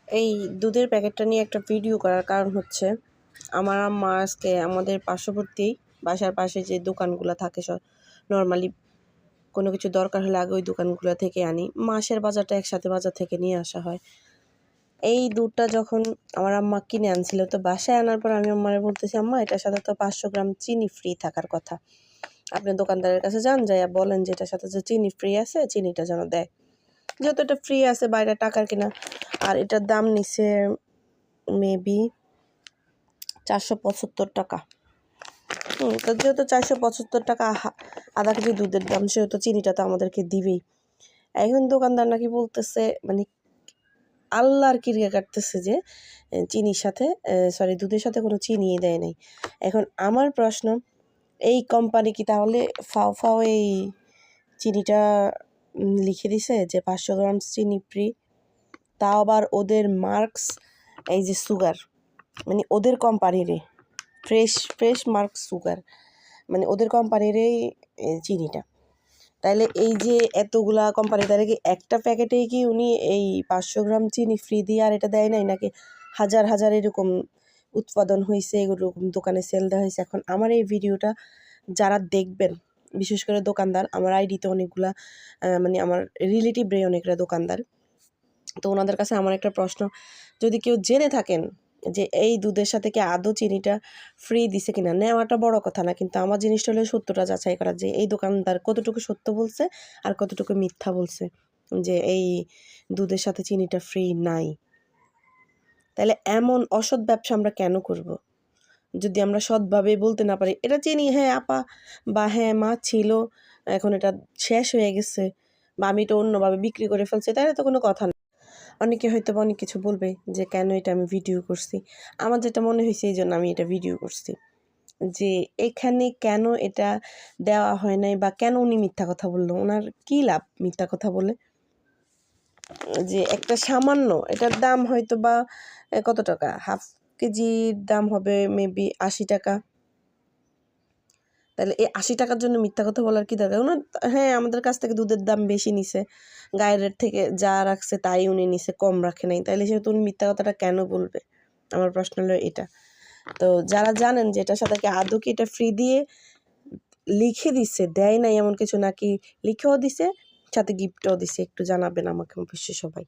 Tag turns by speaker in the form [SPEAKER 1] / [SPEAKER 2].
[SPEAKER 1] এই দুধের প্যাকেটটা নিয়ে একটা ভিডিও করার কারণ হচ্ছে আমার আম্মা আজকে আমাদের পার্শ্ববর্তী বাসার পাশে যে দোকানগুলো থাকে নর্মালি কোনো কিছু দরকার হলে আগে ওই দোকানগুলো থেকে আনি, মাসের বাজারটা একসাথে বাজার থেকে নিয়ে আসা হয়। এই দুধটা যখন আমার আম্মা কিনে আনছিল, তো বাসায় আনার পর আমি আম্মারে বলতেছি, আম্মা এটার সাথে তো 500 গ্রাম চিনি ফ্রি থাকার কথা, আপনি দোকানদারের কাছে যান, যাইয়া বলেন যে এটার সাথে যে চিনি ফ্রি আছে চিনিটা যেন দেয়, যেহেতু এটা ফ্রি আছে বাইরে টাকার কিনা। আর এটার দাম নিছে মেবি 475 টাকা। তো যেহেতু 475 টাকা আধা কেজি দুধের দাম, সেহেতু চিনিটা তো আমাদেরকে দিবেই। এখন দোকানদার নাকি বলতেছে, মানে আল্লাহর কিরিয়া কাটতেছে যে চিনির সাথে দুধের সাথে কোনো চিনি দেয় নাই। এখন আমার প্রশ্ন, এই কোম্পানি কি তাহলে ফাও এই চিনিটা লিখে দিছে যে 500 গ্রাম চিনি ফ্রি, তাও আবার ওদের মার্কস এই যে সুগার, মানে ওদের কোম্পানিরে ফ্রেশ মার্কস সুগার, মানে ওদের কোম্পানির এই চিনিটা। তাইলে এই যে এতগুলা কোম্পানি, তাহলে কি একটা প্যাকেটেই কি উনি এই 500 গ্রাম চিনি ফ্রি দিয়ে আর এটা দেয় নাই, নাকি হাজার হাজার এরকম উৎপাদন হয়েছে, এরকম দোকানে সেল দেওয়া হয়েছে? এখন আমার এই ভিডিওটা যারা দেখবেন, বিশেষ করে দোকানদার, আমার আইডিতে অনেকগুলা মানে আমার রিলেটিভরে অনেকরা দোকানদার, তো ওনাদের কাছে আমার একটা প্রশ্ন, যদি কেউ জেনে থাকেন যে এই দুধের সাথে কি আদৌ চিনিটা ফ্রি দিছে কিনা, নেওয়াটা বড় কথা না, কিন্তু আমার জিনিসটা হলে সত্যটা যাচাই করা, যে এই দোকানদার কতটুকু সত্য বলছে আর কতটুকু মিথ্যা বলছে যে এই দুধের সাথে চিনিটা ফ্রি নাই। তাহলে এমন অসৎ ব্যবসা আমরা কেন করব, যদি আমরা সৎভাবে বলতে না পারি এটা চিনি হ্যাঁ আপা বা হ্যাঁ মা ছিল, এখন এটা শেষ হয়ে গেছে বা আমি এটা অন্যভাবে বিক্রি করে ফেলছি, তাহলে তো কোনো কথা না। অনেকে হয়তো অনেক কিছু বলবে যে কেন এটা আমি ভিডিও করছি, আমার যেটা মনে হয়েছে এই জন্য আমি এটা ভিডিও করছি, যে এখানে কেন এটা দেওয়া হয় নাই বা কেন উনি মিথ্যা কথা বললো, ওনার কী লাভ মিথ্যা কথা বলে? যে একটা সামান্য এটার দাম হয়তো বা কত টাকা, হাফ কেজির দাম হবে মেবি 80 টাকা, তাহলে এই 80 টাকার জন্য মিথ্যা কথা বলার কী দরকার? ওনার হ্যাঁ আমাদের কাছ থেকে দুধের দাম বেশি নিছে, গায়ের রেট থেকে যা রাখছে তাই উনি নিছে, কম রাখে নাই, তাইলে সেহেতু উনি মিথ্যা কথাটা কেন বলবে? আমার প্রশ্ন হলো এটা। তো যারা জানেন যে এটার সাথে কি আদৌ কি এটা ফ্রি দিয়ে লিখে দিছে, দেয় নাই এমন কিছু, নাকি লিখেও দিছে সাথে গিফটও দিছে, একটু জানাবেন আমাকে অবশ্যই সবাই।